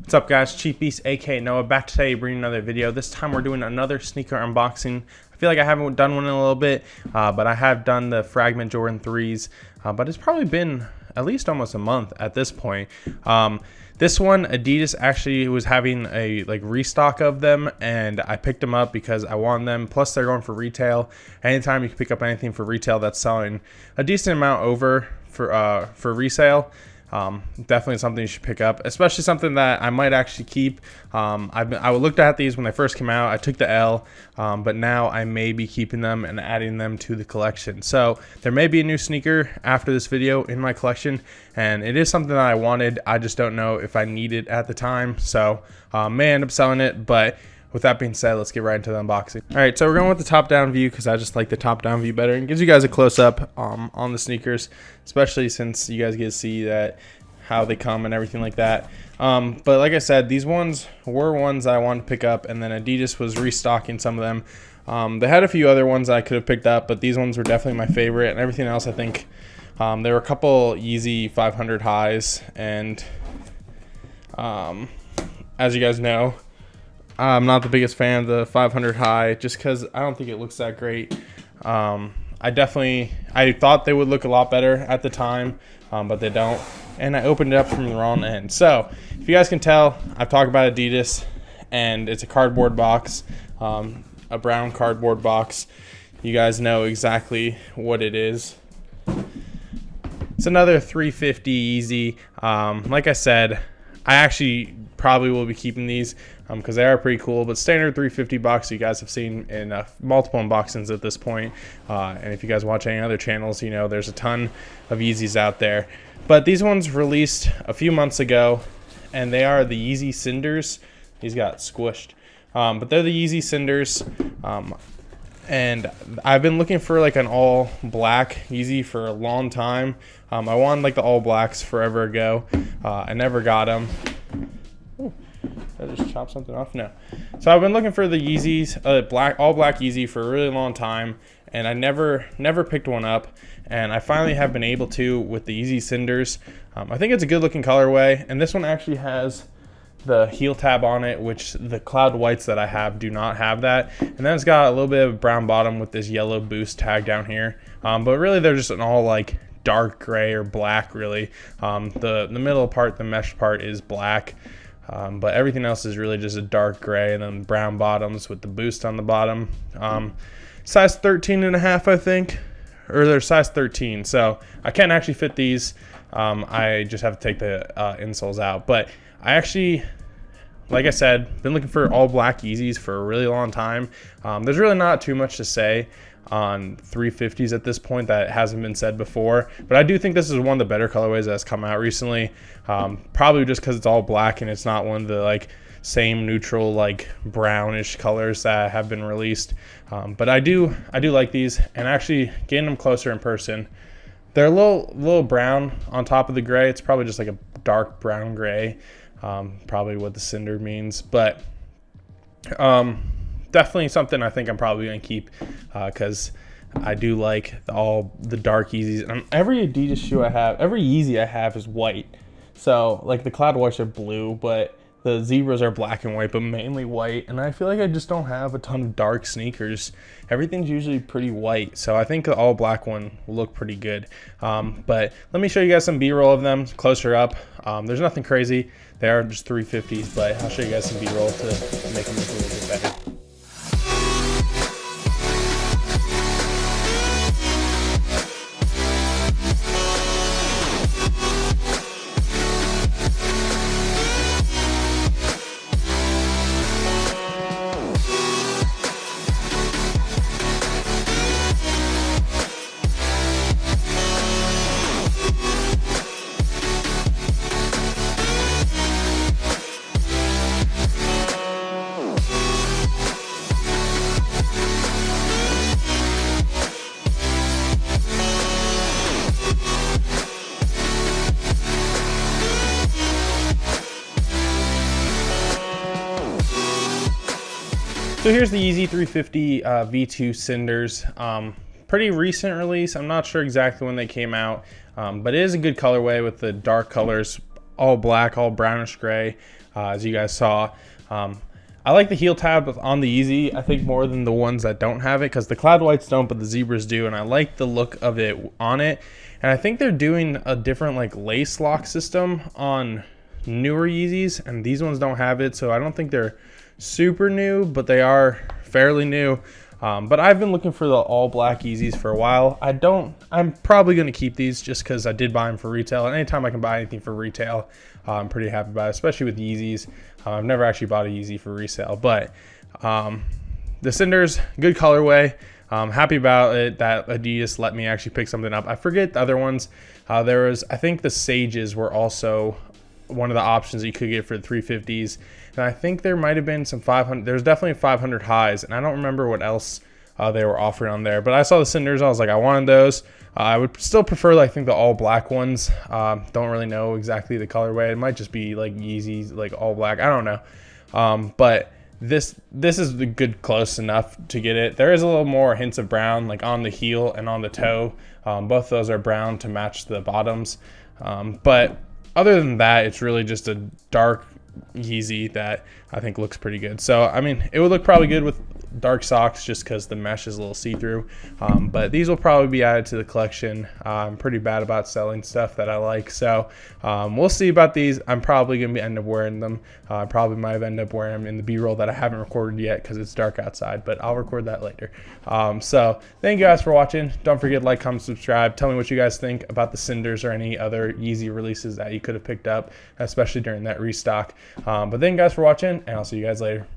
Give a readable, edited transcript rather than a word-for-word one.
What's up guys, Chief Beast aka Noah, back today bringing another video. This time we're doing another sneaker unboxing. I feel like I haven't done one in a little bit, but I have done the Fragment Jordan 3s, but it's probably been at least almost a month at this point. This one, Adidas actually was having a restock of them, and I picked them up because I wanted them. Plus they're going for retail. Anytime you can pick up anything for retail that's selling a decent amount over for resale, definitely something you should pick up, especially something that I might actually keep. I looked at these when they first came out. I took the L, but now I may be keeping them and adding them to the collection. So there may be a new sneaker after this video in my collection, and it is something that I wanted. I just don't know if I need it at the time, so may end up selling it. But with that being said, let's get right into the unboxing. All right, so we're going with the top-down view because I just like the top-down view better. It gives you guys a close-up on the sneakers, especially since you guys get to see that how they come and everything like that. But like I said, these ones were ones I wanted to pick up, and then Adidas was restocking some of them. They had a few other ones I could have picked up, but these ones were definitely my favorite, and everything else I think there were a couple Yeezy 500 highs, and as you guys know, I'm not the biggest fan of the 500 high just because I don't think it looks that great. I thought they would look a lot better at the time, but they don't. And I opened it up from the wrong end. So if you guys can tell, I've talked about Adidas, and it's a cardboard box, a brown cardboard box. You guys know exactly what it is. It's another 350 Yeezy. Like I said, I actually probably will be keeping these because they are pretty cool, but standard 350 box you guys have seen in multiple unboxings at this point. And if you guys watch any other channels, you know there's a ton of Yeezys out there. But these ones released a few months ago, and they are the Yeezy Cinders. These got squished, but they're the Yeezy Cinders. And I've been looking for like an all black Yeezy for a long time. I wanted like the all blacks forever ago. I never got them. Ooh, did I just chop something off? No. So I've been looking for the Yeezys, all black Yeezy for a really long time, and I never picked one up. And I finally have been able to with the Yeezy Cinders. I think it's a good looking colorway, and this one actually has the heel tab on it, which the cloud whites that I have do not have that. And then it's got a little bit of brown bottom with this yellow boost tag down here. But really they're just an all like dark gray or black really. The middle part, the mesh part, is black. But everything else is really just a dark gray, and then brown bottoms with the boost on the bottom. Size 13.5, I think, or they're size 13. So I can't actually fit these. I just have to take the insoles out. But I actually, like I said, been looking for all black Yeezys for a really long time. There's really not too much to say on 350s at this point that hasn't been said before, but I do think this is one of the better colorways that's come out recently. Probably just because it's all black and it's not one of the like same neutral like brownish colors that have been released. But I do like these, and actually getting them closer in person, they're a little brown on top of the gray. It's probably just like a dark brown gray. Probably what the Cinder means, but definitely something I think I'm probably gonna keep because I do like the dark Yeezys. And every Adidas shoe I have, every Yeezy I have is white. So like the cloud whites are blue, but the zebras are black and white, but mainly white. And I feel like I just don't have a ton of dark sneakers. Everything's usually pretty white, so I think the all black one will look pretty good. But let me show you guys some B-roll of them closer up. There's nothing crazy. They are just 350s, but I'll show you guys some B-roll to make them look a little bit better. So here's the Yeezy 350 V2 Cinders. Pretty recent release. I'm not sure exactly when they came out, but it is a good colorway with the dark colors, all black, all brownish gray. as you guys saw. I like the heel tab on the Yeezy, I think, more than the ones that don't have it, because the Cloud Whites don't, but the Zebras do, and I like the look of it on it. And I think they're doing a different like lace lock system on newer Yeezys, and these ones don't have it, so I don't think they're super new, but they are fairly new. But I've been looking for the all black Yeezys for a while. I'm probably going to keep these just because I did buy them for retail, and anytime I can buy anything for retail, I'm pretty happy about it, especially with Yeezys. I've never actually bought a Yeezy for resale, but the Cinder's good colorway. I'm happy about it that Adidas let me actually pick something up. I forget the other ones. I think the Sages were also one of the options that you could get for the 350s. And I think there might have been some 500. There's definitely 500 highs, and I don't remember what else they were offering on there. But I saw the Cinders. I was like, I wanted those. I would still prefer, I think, the all black ones. Don't really know exactly the colorway. It might just be like Yeezys, like all black. I don't know. But this is the good close enough to get it. There is a little more hints of brown, like on the heel and on the toe. Both of those are brown to match the bottoms. But other than that, it's really just a dark Yeezy that I think looks pretty good. So, I mean, it would look probably good with dark socks just because the mesh is a little see-through. But these will probably be added to the collection. I'm pretty bad about selling stuff that I like. So, we'll see about these. I'm probably going to end up wearing them. I probably might end up wearing them in the B-roll that I haven't recorded yet because it's dark outside, but I'll record that later. So, thank you guys for watching. Don't forget to like, comment, subscribe. Tell me what you guys think about the Cinders or any other Yeezy releases that you could have picked up, especially during that restock. But thank you guys for watching, and I'll see you guys later.